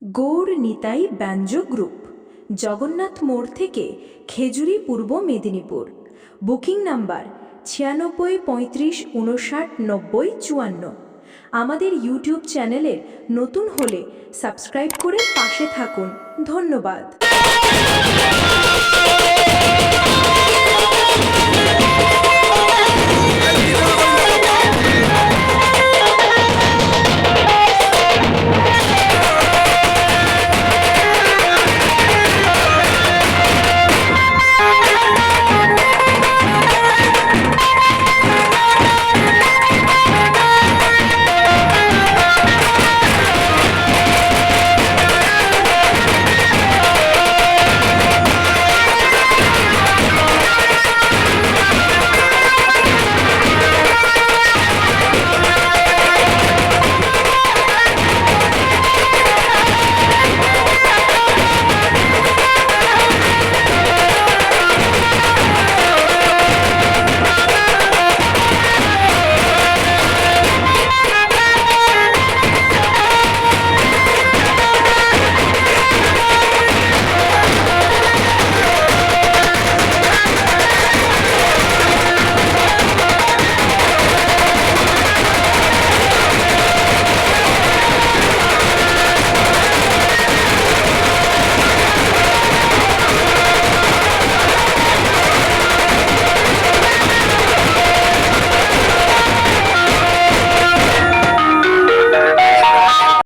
Gour Nitai ব্যঞ্জ group, Jagannath মোড় থেকে খেজুরি, পূর্ব Medinipur. Booking number 9635599054। আমাদের ইউটিউব চ্যানেলের নতুন হলে সাবস্ক্রাইব করে পাশে থাকুন। ধন্যবাদ।